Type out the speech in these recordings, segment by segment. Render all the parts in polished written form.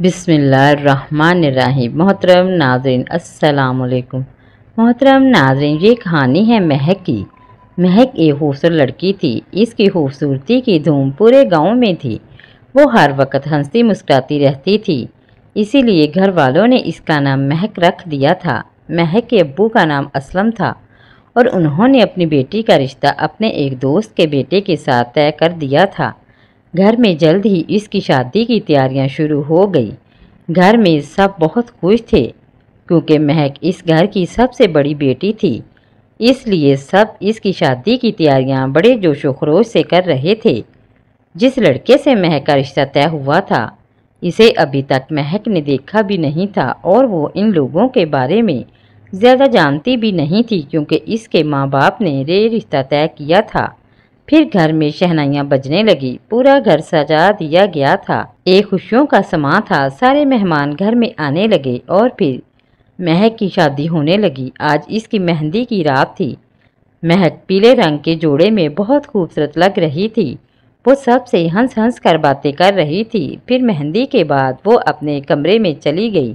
बिस्मिल्लाहिर्रहमानिर्रहीम। मोहतरम नाज़रीन अस्सलाम वालेकुम। मोहतरम नाज़रीन, ये कहानी है महक की। महक एक खूबसूरत लड़की थी। इसकी खूबसूरती की धूम पूरे गांव में थी। वो हर वक्त हंसती मुस्कुराती रहती थी, इसीलिए घर वालों ने इसका नाम महक रख दिया था। महक के अब्बू का नाम असलम था और उन्होंने अपनी बेटी का रिश्ता अपने एक दोस्त के बेटे के साथ तय कर दिया था। घर में जल्द ही इसकी शादी की तैयारियां शुरू हो गई। घर में सब बहुत खुश थे क्योंकि महक इस घर की सबसे बड़ी बेटी थी। इसलिए सब इसकी शादी की तैयारियां बड़े जोशो खरोश से कर रहे थे। जिस लड़के से महक का रिश्ता तय हुआ था, इसे अभी तक महक ने देखा भी नहीं था और वो इन लोगों के बारे में ज़्यादा जानती भी नहीं थी क्योंकि इसके माँ बाप ने ये रिश्ता तय किया था। फिर घर में शहनाइयाँ बजने लगी, पूरा घर सजा दिया गया था। एक खुशियों का समा था। सारे मेहमान घर में आने लगे और फिर महक की शादी होने लगी। आज इसकी मेहंदी की रात थी। महक पीले रंग के जोड़े में बहुत खूबसूरत लग रही थी। वो सबसे हंस हंस कर बातें कर रही थी। फिर मेहंदी के बाद वो अपने कमरे में चली गई।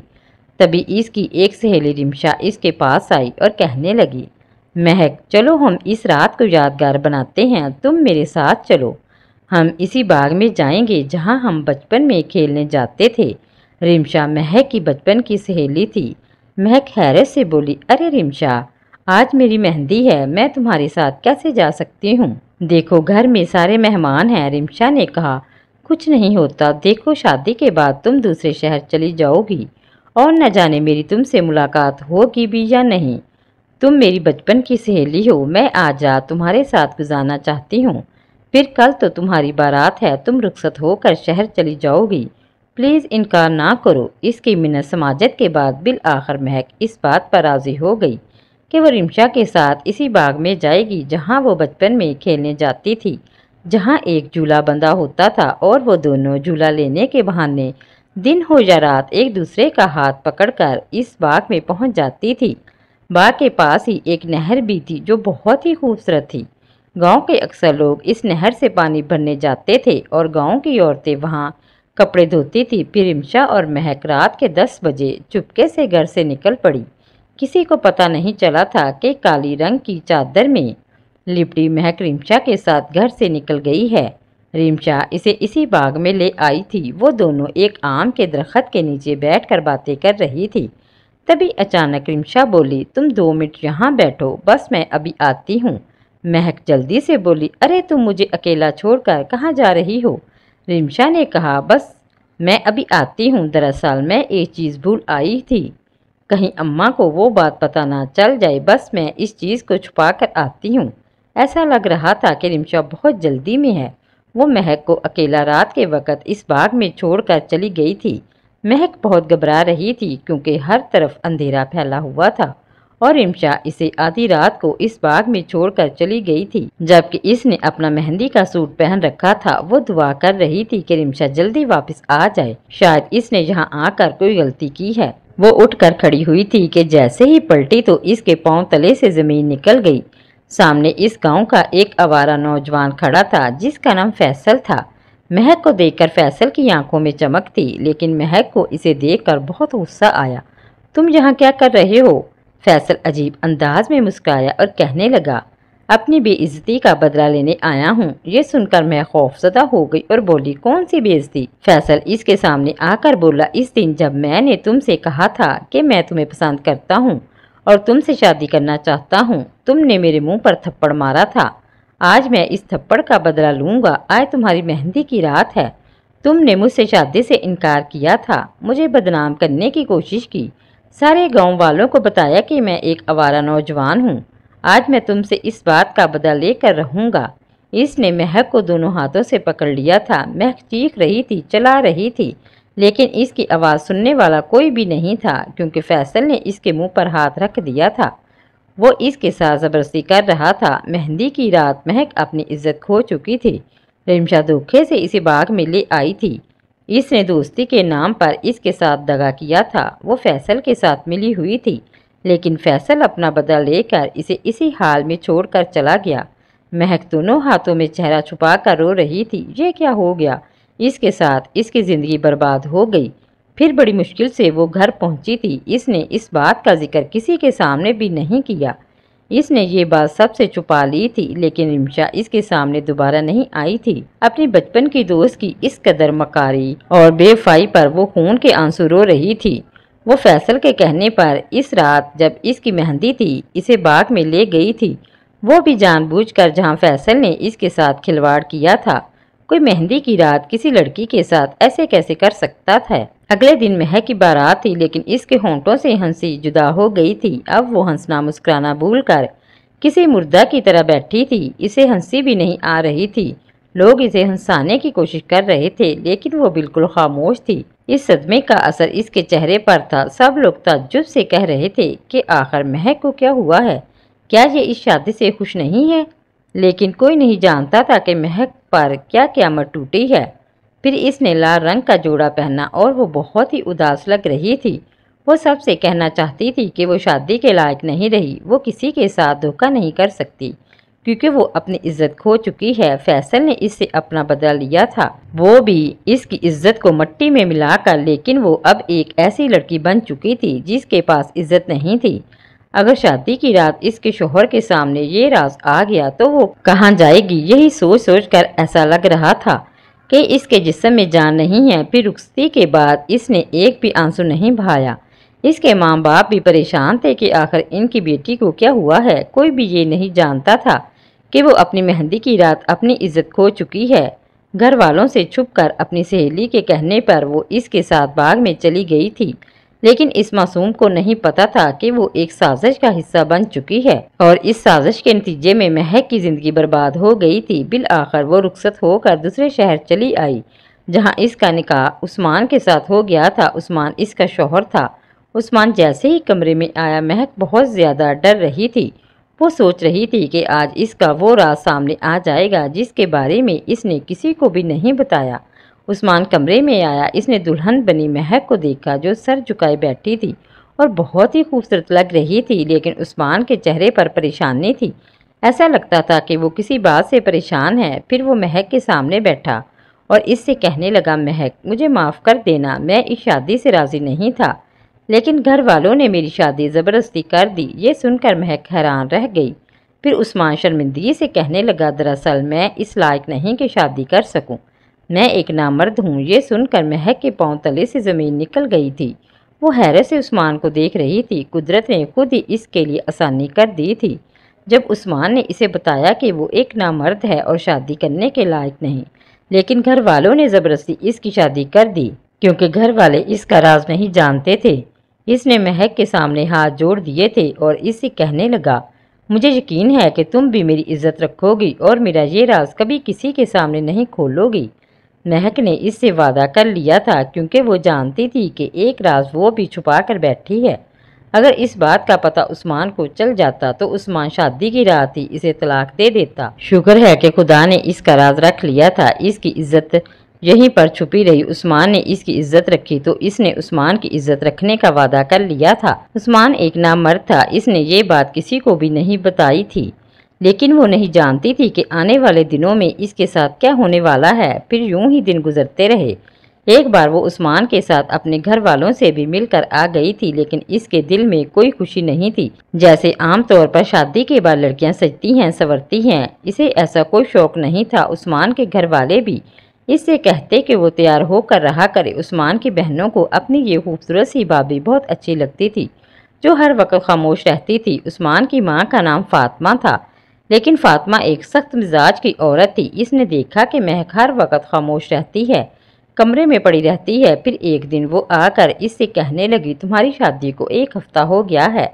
तभी इसकी एक सहेली रिमशा इसके पास आई और कहने लगी, महक, चलो हम इस रात को यादगार बनाते हैं। तुम मेरे साथ चलो। हम इसी बाग में जाएंगे जहां हम बचपन में खेलने जाते थे। रिमशा महक की बचपन की सहेली थी। महक हैरत से बोली, अरे रिमशा, आज मेरी मेहंदी है, मैं तुम्हारे साथ कैसे जा सकती हूँ? देखो, घर में सारे मेहमान हैं। रिमशा ने कहा, कुछ नहीं होता। देखो, शादी के बाद तुम दूसरे शहर चली जाओगी और न जाने मेरी तुमसे मुलाकात होगी भी या नहीं। तुम मेरी बचपन की सहेली हो। मैं आज रात तुम्हारे साथ गुजारना चाहती हूँ। फिर कल तो तुम्हारी बारात है, तुम रुखसत होकर शहर चली जाओगी। प्लीज़ इनकार ना करो। इसकी मिन्नत समाजत के बाद बिल आखिर महक इस बात पर राजी हो गई कि वो रिमशा के साथ इसी बाग में जाएगी जहाँ वो बचपन में खेलने जाती थी, जहाँ एक झूला बंधा होता था और वो दोनों झूला लेने के बहाने दिन हो या रात एक दूसरे का हाथ पकड़कर इस बाग में पहुँच जाती थी। बाग के पास ही एक नहर भी थी जो बहुत ही खूबसूरत थी। गांव के अक्सर लोग इस नहर से पानी भरने जाते थे और गांव की औरतें वहां कपड़े धोती थी। फिर रिमशा और महक रात के 10 बजे चुपके से घर से निकल पड़ी। किसी को पता नहीं चला था कि काली रंग की चादर में लिपटी महक रिमशा के साथ घर से निकल गई है। रिमशा इसे इसी बाग में ले आई थी। वो दोनों एक आम के दरख्त के नीचे बैठकर बातें कर रही थी। तभी अचानक रिमशा बोली, तुम 2 मिनट यहाँ बैठो, बस मैं अभी आती हूँ। महक जल्दी से बोली, अरे तुम मुझे अकेला छोड़कर कहाँ जा रही हो? रिमशा ने कहा, बस मैं अभी आती हूँ। दरअसल मैं एक चीज़ भूल आई थी, कहीं अम्मा को वो बात पता ना चल जाए। बस मैं इस चीज़ को छुपा कर आती हूँ। ऐसा लग रहा था कि रिमशा बहुत जल्दी में है। वो महक को अकेला रात के वक्त इस बाग में छोड़कर चली गई थी। महक बहुत घबरा रही थी क्योंकि हर तरफ अंधेरा फैला हुआ था और रिमशा इसे आधी रात को इस बाग में छोड़कर चली गई थी, जबकि इसने अपना मेहंदी का सूट पहन रखा था। वो दुआ कर रही थी कि रिमशा जल्दी वापस आ जाए, शायद इसने यहाँ आकर कोई गलती की है। वो उठकर खड़ी हुई थी कि जैसे ही पलटी तो इसके पांव तले से जमीन निकल गई। सामने इस गांव का एक आवारा नौजवान खड़ा था जिसका नाम फैसल था। महक को देखकर फैसल की आंखों में चमक थी, लेकिन महक को इसे देखकर बहुत गुस्सा आया। तुम यहाँ क्या कर रहे हो? फैसल अजीब अंदाज में मुस्कुराया और कहने लगा, अपनी बेइज्जती का बदला लेने आया हूँ। ये सुनकर मैं खौफजदा हो गई और बोली, कौन सी बेइज्जती? फैसल इसके सामने आकर बोला, इस दिन जब मैंने तुमसे कहा था कि मैं तुम्हें पसंद करता हूँ और तुमसे शादी करना चाहता हूँ, तुमने मेरे मुंह पर थप्पड़ मारा था। आज मैं इस थप्पड़ का बदला लूँगा। आज तुम्हारी मेहंदी की रात है। तुमने मुझसे शादी से इनकार किया था, मुझे बदनाम करने की कोशिश की, सारे गांव वालों को बताया कि मैं एक आवारा नौजवान हूँ। आज मैं तुमसे इस बात का बदला लेकर रहूँगा। इसने महक को दोनों हाथों से पकड़ लिया था। महक चीख रही थी, चला रही थी, लेकिन इसकी आवाज़ सुनने वाला कोई भी नहीं था क्योंकि फैसल ने इसके मुंह पर हाथ रख दिया था। वो इसके साथ जबरदस्ती कर रहा था। मेहंदी की रात महक अपनी इज्जत खो चुकी थी। रिमशा धोखे से इसे बाग में ले आई थी। इसने दोस्ती के नाम पर इसके साथ दगा किया था। वो फैसल के साथ मिली हुई थी, लेकिन फैसल अपना बदला लेकर इसे इसी हाल में छोड़कर चला गया। महक दोनों हाथों में चेहरा छुपा कर रो रही थी। ये क्या हो गया? इसके साथ इसकी ज़िंदगी बर्बाद हो गई। फिर बड़ी मुश्किल से वो घर पहुंची थी। इसने इस बात का जिक्र किसी के सामने भी नहीं किया। इसने ये बात सबसे छुपा ली थी, लेकिन रिमशा इसके सामने दोबारा नहीं आई थी। अपनी बचपन की दोस्त की इस कदर मकारी और बेवफाई पर वो खून के आंसू रो रही थी। वो फैसल के कहने पर इस रात जब इसकी मेहंदी थी, इसे बाग में ले गई थी, वो भी जानबूझकर, जहां फैसल ने इसके साथ खिलवाड़ किया था। कोई मेहंदी की रात किसी लड़की के साथ ऐसे कैसे कर सकता था। अगले दिन महक की बारात थी, लेकिन इसके होंठों से हंसी जुदा हो गई थी। अब वो हंसना मुस्कुराना भूलकर किसी मुर्दा की तरह बैठी थी। इसे हंसी भी नहीं आ रही थी। लोग इसे हंसाने की कोशिश कर रहे थे, लेकिन वो बिल्कुल खामोश थी। इस सदमे का असर इसके चेहरे पर था। सब लोग ताज्जुब से कह रहे थे कि आखिर महक को क्या हुआ है, क्या ये इस शादी से खुश नहीं है। लेकिन कोई नहीं जानता था कि महक पर क्या क़यामत टूटी है। फिर इसने लाल रंग का जोड़ा पहना और वो बहुत ही उदास लग रही थी। वो सबसे कहना चाहती थी कि वो शादी के लायक नहीं रही। वो किसी के साथ धोखा नहीं कर सकती, क्योंकि वो अपनी इज्जत खो चुकी है। फैसल ने इससे अपना बदला लिया था, वो भी इसकी इज्जत को मट्टी में मिलाकर। लेकिन वो अब एक ऐसी लड़की बन चुकी थी जिसके पास इज्जत नहीं थी। अगर शादी की रात इसके शोहर के सामने ये राज आ गया तो वो कहाँ जाएगी। यही सोच सोच कर ऐसा लग रहा था कि इसके जिस्म में जान नहीं है। फिर रुखसती के बाद इसने एक भी आंसू नहीं बहाया। इसके माँ बाप भी परेशान थे कि आखिर इनकी बेटी को क्या हुआ है। कोई भी ये नहीं जानता था कि वो अपनी मेहंदी की रात अपनी इज्जत खो चुकी है। घर वालों से छुपकर अपनी सहेली के कहने पर वो इसके साथ बाग में चली गई थी, लेकिन इस मासूम को नहीं पता था कि वो एक साजिश का हिस्सा बन चुकी है और इस साजिश के नतीजे में महक की जिंदगी बर्बाद हो गई थी। बिल आखिर वो रुखसत होकर दूसरे शहर चली आई, जहां इसका निकाह उस्मान के साथ हो गया था। उस्मान इसका शौहर था। उस्मान जैसे ही कमरे में आया, महक बहुत ज़्यादा डर रही थी। वो सोच रही थी कि आज इसका वो राज सामने आ जाएगा जिसके बारे में इसने किसी को भी नहीं बताया। उस्मान कमरे में आया। इसने दुल्हन बनी महक को देखा, जो सर झुकाए बैठी थी और बहुत ही खूबसूरत लग रही थी। लेकिन उस्मान के चेहरे पर परेशानी थी। ऐसा लगता था कि वो किसी बात से परेशान है। फिर वो महक के सामने बैठा और इससे कहने लगा, महक, मुझे माफ़ कर देना, मैं इस शादी से राज़ी नहीं था, लेकिन घर वालों ने मेरी शादी ज़बरदस्ती कर दी। ये सुनकर महक हैरान रह गई। फिर उस्मान शर्मिंदगी से कहने लगा, दरअसल मैं इस लायक नहीं कि शादी कर सकूं, मैं एक नामर्द हूँ। ये सुनकर महक के पांव तले से ज़मीन निकल गई थी। वो हैरत से उस्मान को देख रही थी। कुदरत ने खुद ही इसके लिए आसानी कर दी थी। जब उस्मान ने इसे बताया कि वो एक नामर्द है और शादी करने के लायक नहीं, लेकिन घर वालों ने ज़बरदस्ती इसकी शादी कर दी क्योंकि घर वाले इसका राज नहीं जानते थे। इसने महक के सामने हाथ जोड़ दिए थे और इससे कहने लगा, मुझे यकीन है कि तुम भी मेरी इज्जत रखोगी और मेरा ये राज कभी किसी के सामने नहीं खोलोगी। महक ने इससे वादा कर लिया था, क्योंकि वो जानती थी कि एक राज वो भी छुपा कर बैठी है। अगर इस बात का पता उस्मान को चल जाता तो उस्मान शादी की रात ही इसे तलाक दे देता। शुक्र है कि खुदा ने इसका राज रख लिया था। इसकी इज्जत यहीं पर छुपी रही। उस्मान ने इसकी इज्जत रखी तो इसने उस्मान की इज्जत रखने का वादा कर लिया था। उस्मान एक नामर्द था। इसने ये बात किसी को भी नहीं बताई थी, लेकिन वो नहीं जानती थी कि आने वाले दिनों में इसके साथ क्या होने वाला है। फिर यूं ही दिन गुजरते रहे। एक बार वो उस्मान के साथ अपने घर वालों से भी मिलकर आ गई थी, लेकिन इसके दिल में कोई खुशी नहीं थी। जैसे आमतौर पर शादी के बाद लड़कियां सजती हैं संवरती हैं, इसे ऐसा कोई शौक नहीं था। उस्मान के घर वाले भी इससे कहते कि वो तैयार होकर रहा करे। उस्मान की बहनों को अपनी ये खूबसूरत सी भाभी बहुत अच्छी लगती थी, जो हर वक्त खामोश रहती थी। उस्मान की माँ का नाम फातिमा था, लेकिन फातिमा एक सख्त मिजाज की औरत थी। इसने देखा कि महक हर वक्त खामोश रहती है, कमरे में पड़ी रहती है। फिर एक दिन वो आकर इससे कहने लगी, तुम्हारी शादी को 1 हफ्ता हो गया है,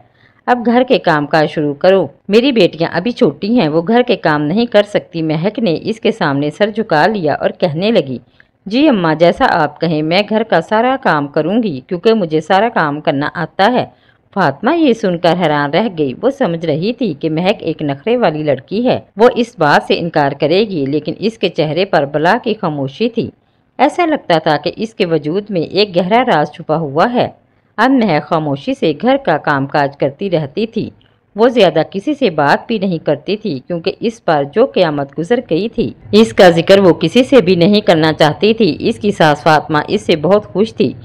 अब घर के काम काज शुरू करो। मेरी बेटियां अभी छोटी हैं, वो घर के काम नहीं कर सकती। महक ने इसके सामने सर झुका लिया और कहने लगी, जी अम्मा, जैसा आप कहें, मैं घर का सारा काम करूंगी, क्योंकि मुझे सारा काम करना आता है। फातिमा ये सुनकर हैरान रह गई। वो समझ रही थी कि महक एक नखरे वाली लड़की है, वो इस बात से इनकार करेगी, लेकिन इसके चेहरे पर बला की खामोशी थी। ऐसा लगता था कि इसके वजूद में एक गहरा राज छुपा हुआ है। अब महक खामोशी से घर का कामकाज करती रहती थी। वो ज्यादा किसी से बात भी नहीं करती थी, क्योंकि इस पर जो क़यामत गुजर गई थी इसका जिक्र वो किसी से भी नहीं करना चाहती थी। इसकी सास फातिमा इससे बहुत खुश थी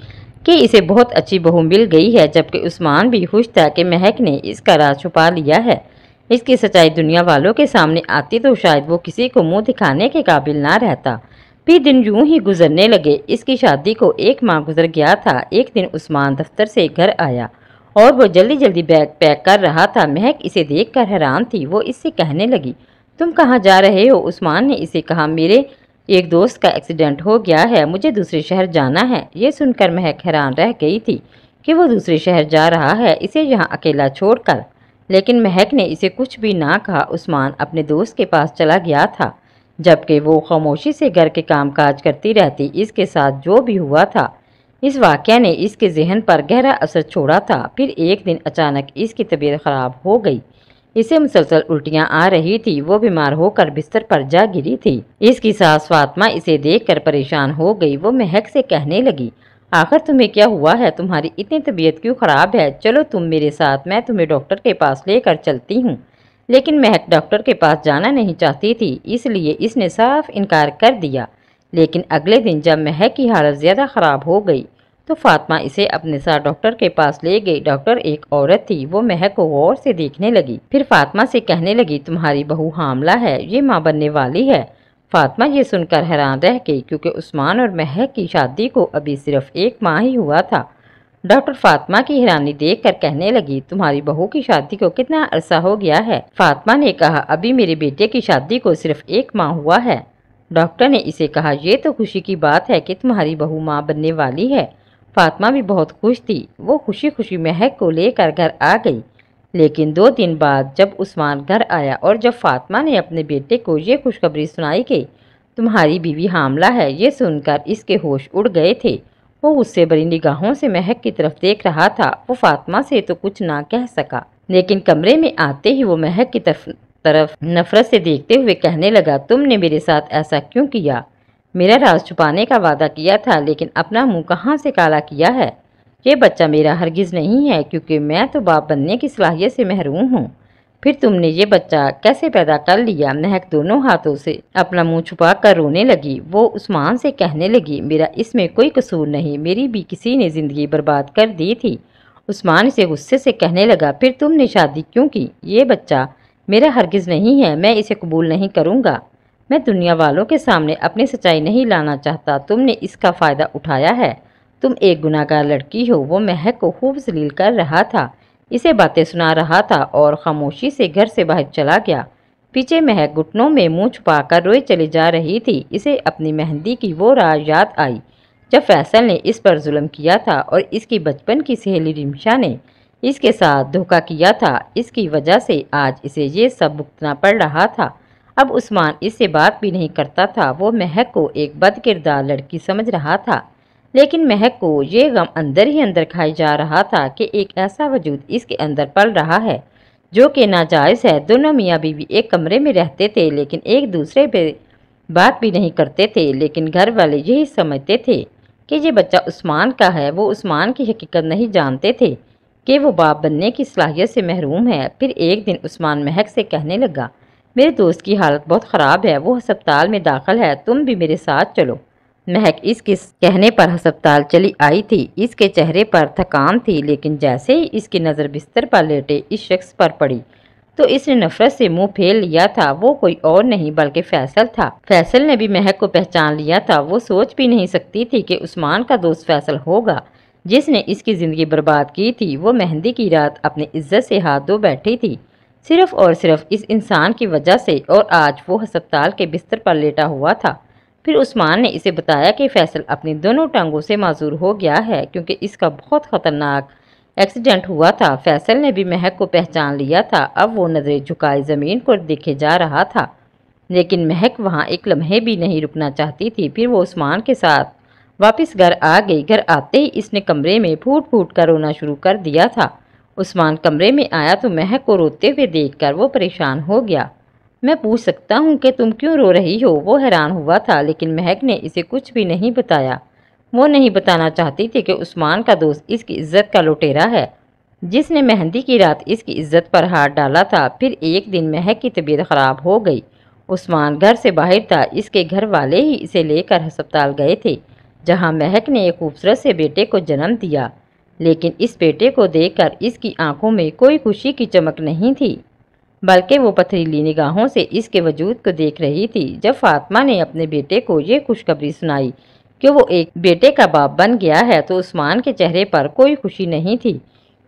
कि इसे बहुत अच्छी बहू मिल गई है, जबकि उस्मान भी खुश था कि महक ने इसका राज छुपा लिया है। इसकी सच्चाई दुनिया वालों के सामने आती तो शायद वो किसी को मुंह दिखाने के काबिल ना रहता। फिर दिन यूं ही गुजरने लगे। इसकी शादी को 1 माह गुजर गया था। एक दिन उस्मान दफ्तर से घर आया और वो जल्दी जल्दी बैग पैक कर रहा था। महक इसे देखकर हैरान थी। वो इससे कहने लगी, तुम कहाँ जा रहे हो? उस्मान ने इसे कहा, मेरे एक दोस्त का एक्सीडेंट हो गया है, मुझे दूसरे शहर जाना है। ये सुनकर महक हैरान रह गई थी कि वो दूसरे शहर जा रहा है, इसे यहाँ अकेला छोड़कर। लेकिन महक ने इसे कुछ भी ना कहा। उस्मान अपने दोस्त के पास चला गया था, जबकि वो खामोशी से घर के कामकाज करती रहती। इसके साथ जो भी हुआ था, इस वाक़या ने इसके जहन पर गहरा असर छोड़ा था। फिर एक दिन अचानक इसकी तबीयत ख़राब हो गई। इसे मुसलसल उल्टियाँ आ रही थी। वो बीमार होकर बिस्तर पर जा गिरी थी। इसकी सास फातिमा इसे देखकर परेशान हो गई। वो महक से कहने लगी, आखिर तुम्हें क्या हुआ है? तुम्हारी इतनी तबीयत क्यों ख़राब है? चलो तुम मेरे साथ, मैं तुम्हें डॉक्टर के पास लेकर चलती हूँ। लेकिन महक डॉक्टर के पास जाना नहीं चाहती थी, इसलिए इसने साफ इनकार कर दिया। लेकिन अगले दिन जब महक की हालत ज़्यादा ख़राब हो गई तो फातिमा इसे अपने साथ डॉक्टर के पास ले गई। डॉक्टर एक औरत थी। वो महक को गौर से देखने लगी। फिर फातिमा से कहने लगी, तुम्हारी बहू हामला है, ये माँ बनने वाली है। फातिमा ये सुनकर हैरान रह गई, क्योंकि उस्मान और महक की शादी को अभी सिर्फ 1 माह ही हुआ था। डॉक्टर फातिमा की हैरानी देखकर कहने लगी, तुम्हारी बहू की शादी को कितना अरसा हो गया है? फातिमा ने कहा, अभी मेरे बेटे की शादी को सिर्फ 1 माह हुआ है। डॉक्टर ने इसे कहा, ये तो खुशी की बात है कि तुम्हारी बहू माँ बनने वाली है। फातिमा भी बहुत खुश थी। वो खुशी खुशी महक को लेकर घर आ गई। लेकिन 2 दिन बाद जब उस्मान घर आया और जब फातिमा ने अपने बेटे को ये खुशखबरी सुनाई कि तुम्हारी बीवी हामला है, ये सुनकर इसके होश उड़ गए थे। वो उससे बड़ी निगाहों से महक की तरफ देख रहा था। वो फातिमा से तो कुछ ना कह सका, लेकिन कमरे में आते ही वो महक की तरफ नफरत से देखते हुए कहने लगा, तुमने मेरे साथ ऐसा क्यों किया? मेरा राज छुपाने का वादा किया था, लेकिन अपना मुंह कहाँ से काला किया है? ये बच्चा मेरा हरगिज़ नहीं है, क्योंकि मैं तो बाप बनने की सलाहियत से महरूम हूँ। फिर तुमने ये बच्चा कैसे पैदा कर लिया? महक दोनों हाथों से अपना मुंह छुपा कर रोने लगी। वो उस्मान से कहने लगी, मेरा इसमें कोई कसूर नहीं, मेरी भी किसी ने ज़िंदगी बर्बाद कर दी थी। उस्मान इसे गुस्से से कहने लगा, फिर तुमने शादी क्यों की? ये बच्चा मेरा हरगिज़ नहीं है, मैं इसे कबूल नहीं करूँगा। मैं दुनिया वालों के सामने अपनी सच्चाई नहीं लाना चाहता। तुमने इसका फ़ायदा उठाया है। तुम एक गुनाहगार लड़की हो। वो महक को खूब जलील कर रहा था, इसे बातें सुना रहा था और खामोशी से घर से बाहर चला गया। पीछे महक घुटनों में मुंह छुपाकर रोए चली जा रही थी। इसे अपनी मेहंदी की वो रात याद आई जब फैसल ने इस पर जुल्म किया था और इसकी बचपन की सहेली रिमशा ने इसके साथ धोखा किया था। इसकी वजह से आज इसे ये सब भुगतना पड़ रहा था। अब उस्मान इससे बात भी नहीं करता था। वो महक को एक बदकिरदार लड़की समझ रहा था, लेकिन महक को ये गम अंदर ही अंदर खाई जा रहा था कि एक ऐसा वजूद इसके अंदर पल रहा है जो कि नाजायज़ है। दोनों मियाँ बीवी एक कमरे में रहते थे, लेकिन एक दूसरे पे बात भी नहीं करते थे। लेकिन घर वाले यही समझते थे कि ये बच्चा उस्मान का है। वो उस्मान की हकीकत नहीं जानते थे कि वो बाप बनने की सलाहियत से महरूम है। फिर एक दिन उस्मान महक से कहने लगा, मेरे दोस्त की हालत बहुत ख़राब है, वो अस्पताल में दाखिल है, तुम भी मेरे साथ चलो। महक इसके कहने पर अस्पताल चली आई थी। इसके चेहरे पर थकान थी, लेकिन जैसे ही इसकी नज़र बिस्तर पर लेटे इस शख्स पर पड़ी तो इसने नफरत से मुंह फेर लिया था। वो कोई और नहीं बल्कि फैसल था। फैसल ने भी महक को पहचान लिया था। वो सोच भी नहीं सकती थी कि उस्मान का दोस्त फैसल होगा जिसने इसकी ज़िंदगी बर्बाद की थी। वो मेहंदी की रात अपनी इज्जत से हाथ धो बैठी थी, सिर्फ और सिर्फ इस इंसान की वजह से, और आज वो अस्पताल के बिस्तर पर लेटा हुआ था। फिर उस्मान ने इसे बताया कि फैसल अपनी दोनों टांगों से माजूर हो गया है, क्योंकि इसका बहुत ख़तरनाक एक्सीडेंट हुआ था। फैसल ने भी महक को पहचान लिया था। अब वो नज़रें झुकाए ज़मीन को देखे जा रहा था, लेकिन महक वहाँ एक लम्हे भी नहीं रुकना चाहती थी। फिर वो उस्मान के साथ वापस घर आ गई। घर आते ही इसने कमरे में फूट फूट कर रोना शुरू कर दिया था। उस्मान कमरे में आया तो महक को रोते हुए देखकर वो परेशान हो गया। मैं पूछ सकता हूँ कि तुम क्यों रो रही हो? वो हैरान हुआ था, लेकिन महक ने इसे कुछ भी नहीं बताया। वो नहीं बताना चाहती थी कि उस्मान का दोस्त इसकी इज्जत का लुटेरा है, जिसने मेहंदी की रात इसकी इज्जत पर हाथ डाला था। फिर एक दिन महक की तबीयत ख़राब हो गई। उस्मान घर से बाहर था। इसके घर वाले ही इसे लेकर अस्पताल गए थे, जहां महक ने एक खूबसूरत से बेटे को जन्म दिया। लेकिन इस बेटे को देखकर इसकी आंखों में कोई खुशी की चमक नहीं थी, बल्कि वो पथरीली निगाहों से इसके वजूद को देख रही थी। जब फातिमा ने अपने बेटे को ये खुशखबरी सुनाई कि वो एक बेटे का बाप बन गया है, तो उस्मान के चेहरे पर कोई खुशी नहीं थी,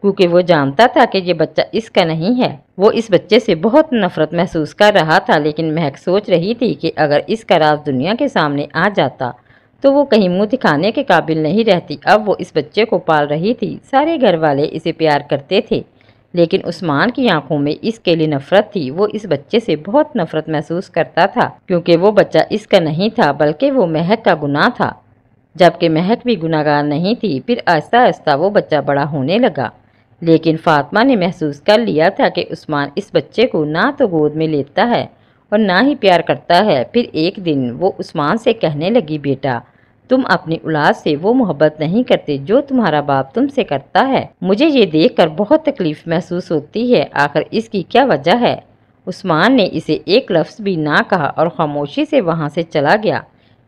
क्योंकि वो जानता था कि ये बच्चा इसका नहीं है। वो इस बच्चे से बहुत नफरत महसूस कर रहा था, लेकिन महक सोच रही थी कि अगर इसका राज दुनिया के सामने आ जाता तो वो कहीं मुंह दिखाने के काबिल नहीं रहती। अब वो इस बच्चे को पाल रही थी, सारे घर वाले इसे प्यार करते थे, लेकिन उस्मान की आंखों में इसके लिए नफरत थी। वो इस बच्चे से बहुत नफरत महसूस करता था, क्योंकि वो बच्चा इसका नहीं था, बल्कि वो महक का गुनाह था, जबकि महक भी गुनाहगार नहीं थी। फिर आहिस्ता आहिस्ता वो बच्चा बड़ा होने लगा, लेकिन फातिमा ने महसूस कर लिया था कि उस्मान इस बच्चे को ना तो गोद में लेता है और ना ही प्यार करता है। फिर एक दिन वो उस्मान से कहने लगी, बेटा, तुम अपनी औलाद से वो मोहब्बत नहीं करते जो तुम्हारा बाप तुमसे करता है। मुझे ये देखकर बहुत तकलीफ महसूस होती है। आखिर इसकी क्या वजह है? उस्मान ने इसे एक लफ्ज़ भी ना कहा और खामोशी से वहाँ से चला गया,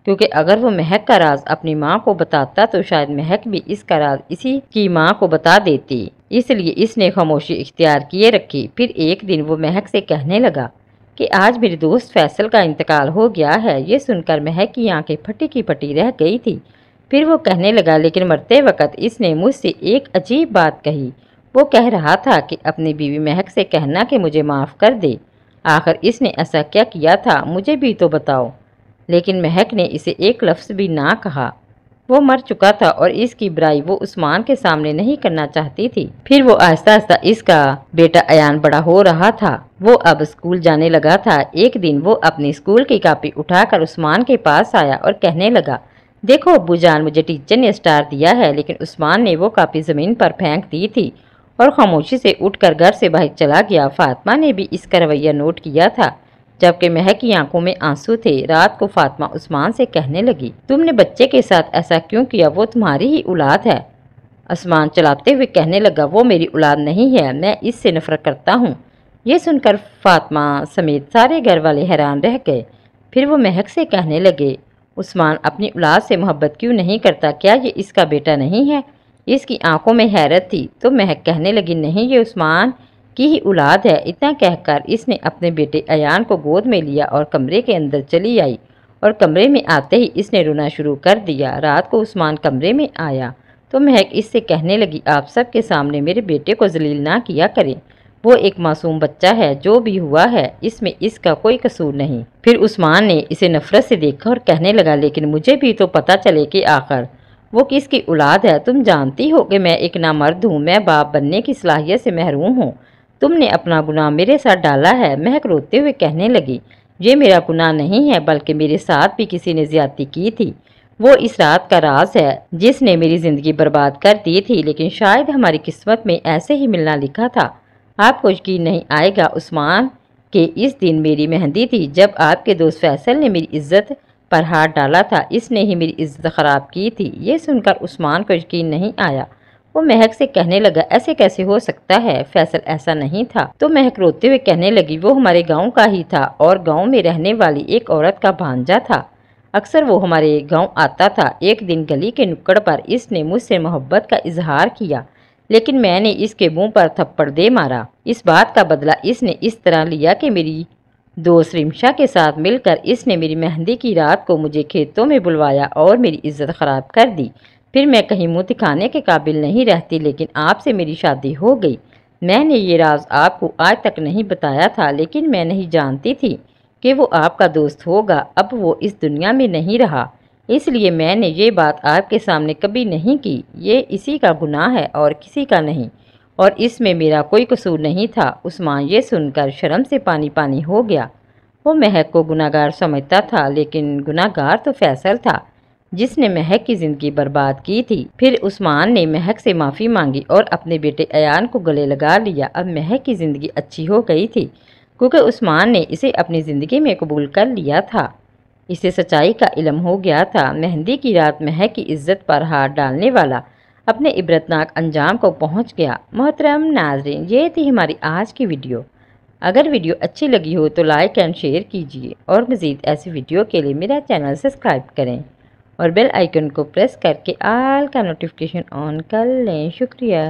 क्योंकि अगर वो महक का राज अपनी माँ को बताता तो शायद महक भी इसका राज इसी की माँ को बता देती। इसलिए इसने खामोशी इख्तियार किए रखी। फिर एक दिन वो महक से कहने लगा कि आज मेरे दोस्त फैसल का इंतकाल हो गया है। ये सुनकर महक की आंखें फटी की फटी रह गई थी। फिर वो कहने लगा, लेकिन मरते वक्त इसने मुझसे एक अजीब बात कही। वो कह रहा था कि अपनी बीवी महक से कहना कि मुझे माफ़ कर दे। आखिर इसने ऐसा क्या किया था, मुझे भी तो बताओ। लेकिन महक ने इसे एक लफ्ज़ भी ना कहा। वो मर चुका था और इसकी बुराई वो उस्मान के सामने नहीं करना चाहती थी। फिर वो आहिस्ता आहिस्ता इसका बेटा अयान बड़ा हो रहा था। वो अब स्कूल जाने लगा था। एक दिन वो अपनी स्कूल की कॉपी उठाकर उस्मान के पास आया और कहने लगा, देखो अब्बू जान, मुझे टीचर ने स्टार दिया है। लेकिन उस्मान ने वो कॉपी ज़मीन पर फेंक दी थी और खामोशी से उठकर घर से बाहर चला गया। फातिमा ने भी इसका रवैया नोट किया था, जबकि महक की आंखों में आंसू थे। रात को फातिमा उस्मान से कहने लगी, तुमने बच्चे के साथ ऐसा क्यों किया? वो तुम्हारी ही औलाद है। उस्मान चलाते हुए कहने लगा, वो मेरी औलाद नहीं है, मैं इससे नफरत करता हूँ। ये सुनकर फातिमा समेत सारे घर वाले हैरान रह गए। फिर वो महक से कहने लगे, उस्मान अपनी औलाद से मोहब्बत क्यों नहीं करता? क्या ये इसका बेटा नहीं है? इसकी आंखों में हैरत थी। तो महक कहने लगी, नहीं, ये उस्मान की ही औलाद है। इतना कहकर इसने अपने बेटे अयान को गोद में लिया और कमरे के अंदर चली आई, और कमरे में आते ही इसने रोना शुरू कर दिया। रात को उस्मान कमरे में आया तो महक इससे कहने लगी, आप सब के सामने मेरे बेटे को जलील ना किया करें। वो एक मासूम बच्चा है, जो भी हुआ है इसमें इसका कोई कसूर नहीं। फिर उस्मान ने इसे नफरत से देखा और कहने लगा, लेकिन मुझे भी तो पता चले कि आखिर वो किसकी औलाद है। तुम जानती हो कि मैं एक नामर्द हूँ, मैं बाप बनने की सलाहियत से महरूम हूँ। तुमने अपना गुनाह मेरे साथ डाला है। महक रोते हुए कहने लगी, ये मेरा गुनाह नहीं है, बल्कि मेरे साथ भी किसी ने ज्यादती की थी। वो इस रात का राज है जिसने मेरी ज़िंदगी बर्बाद कर दी थी, लेकिन शायद हमारी किस्मत में ऐसे ही मिलना लिखा था। आपको यकीन नहीं आएगा उस्मान कि इस दिन मेरी मेहंदी थी, जब आपके दोस्त फैसल ने मेरी इज्जत पर हाथ डाला था। इसने ही मेरी इज्जत ख़राब की थी। ये सुनकर उस्मान को यकीन नहीं आया। वो महक से कहने लगा, ऐसे कैसे हो सकता है? फैसल ऐसा नहीं था। तो महक रोते हुए कहने लगी, वो हमारे गांव का ही था और गांव में रहने वाली एक औरत का भांजा था। अक्सर वो हमारे गांव आता था। एक दिन गली के नुक्कड़ पर इसने मुझसे मोहब्बत का इजहार किया, लेकिन मैंने इसके मुंह पर थप्पड़ दे मारा। इस बात का बदला इसने इस तरह लिया कि मेरी दोस्त रिमशा के साथ मिलकर इसने मेरी मेहंदी की रात को मुझे खेतों में बुलवाया और मेरी इज्जत ख़राब कर दी। फिर मैं कहीं मुँह दिखाने के काबिल नहीं रहती, लेकिन आपसे मेरी शादी हो गई। मैंने ये राज आपको आज तक नहीं बताया था, लेकिन मैं नहीं जानती थी कि वो आपका दोस्त होगा। अब वो इस दुनिया में नहीं रहा, इसलिए मैंने ये बात आपके सामने कभी नहीं की। ये इसी का गुनाह है और किसी का नहीं, और इसमें मेरा कोई कसूर नहीं था। उस्मान ये सुनकर शर्म से पानी पानी हो गया। वो महक को गुनाहगार समझता था, लेकिन गुनाहगार तो फैसल था जिसने महक की ज़िंदगी बर्बाद की थी। फिर उस्मान ने महक से माफ़ी मांगी और अपने बेटे अयान को गले लगा लिया। अब महक की ज़िंदगी अच्छी हो गई थी, क्योंकि उस्मान ने इसे अपनी ज़िंदगी में कबूल कर लिया था। इसे सच्चाई का इल्म हो गया था। मेहंदी की रात महक की इज्जत पर हाथ डालने वाला अपने इबरतनाक अंजाम को पहुंच गया। मोहतरम नाज़रीन, ये थी हमारी आज की वीडियो। अगर वीडियो अच्छी लगी हो तो लाइक एंड शेयर कीजिए, और मज़ीद ऐसी वीडियो के लिए मेरा चैनल सब्सक्राइब करें और बेल आइकन को प्रेस करके ऑल का नोटिफिकेशन ऑन कर लें। शुक्रिया।